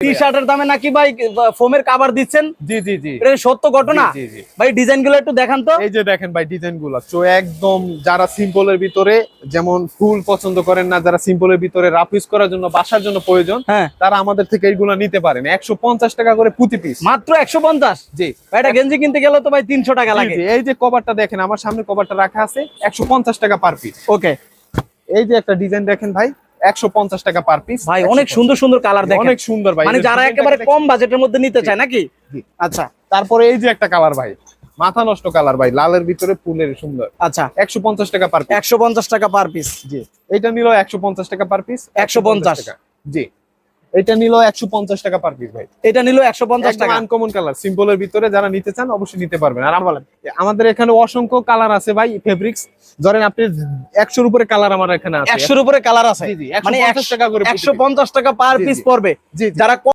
টি শার্টের দামে নাকি ভাই ফোমের কভার দিচ্ছেন? জি জি জি, এটা সত্য ঘটনা? জি জি। ভাই ডিজাইন গুলো একটু দেখান তো। এই যে দেখেন ভাই ডিজাইন গুলো তো একদম, যারা সিম্পলের ভিতরে যেমন ফুল পছন্দ করেন না, যারা সিম্পলের ভিতরে রাফ ইউজ করার জন্য বাসার জন্য প্রয়োজন, হ্যাঁ, তারা আমাদের থেকে এইগুলো নিতে পারেন। 150 টাকা করে প্রতি পিস। মাত্র 150? জি ভাই এটা গেঞ্জি কিনতে গেলে তো ভাই 300 টাকা জি, লাগে। জি। এই যে কভারটা দেখেন, আমার সামনে কভারটা রাখা আছে 150 টাকা পার পিস। ওকে এই যে একটা ডিজাইন দেখেন ভাই, 150 টাকা পার পিস। ভাই অনেক সুন্দর সুন্দর কালার দেখেন, অনেক সুন্দর ভাই, মানে যারা একেবারে কম বাজেটের মধ্যে নিতে চায় নাকি? জি। আচ্ছা তারপরে এই যে একটা কালার ভাই, মাথা নষ্ট কালার ভাই, লালের ভিতরে ফুলের সুন্দর, আচ্ছা 150 টাকা পার পিস। 150 টাকা পার পিস। জি, এটা নিল 150 টাকা পার পিস। 150 টাকা। জি, এটা নিল 150 টাকা পার পিস ভাই। এটা নিল 150 টাকা। আনকমন কালার, সিম্পলের ভিতরে যারা নিতে চান অবশ্যই নিতে পারবেন। আর আমাদের এখানে অসংখ্য কালার আছে ভাই, ফেব্রিক্স ধরেন আপনি 100 এর উপরে কালার আমার এখানে আছে। 100 এর উপরে কালার আছে, জি জি, মানে 150 টাকা করে 150 টাকা পার জি, পিস জি। পড়বে। জি জি। যারা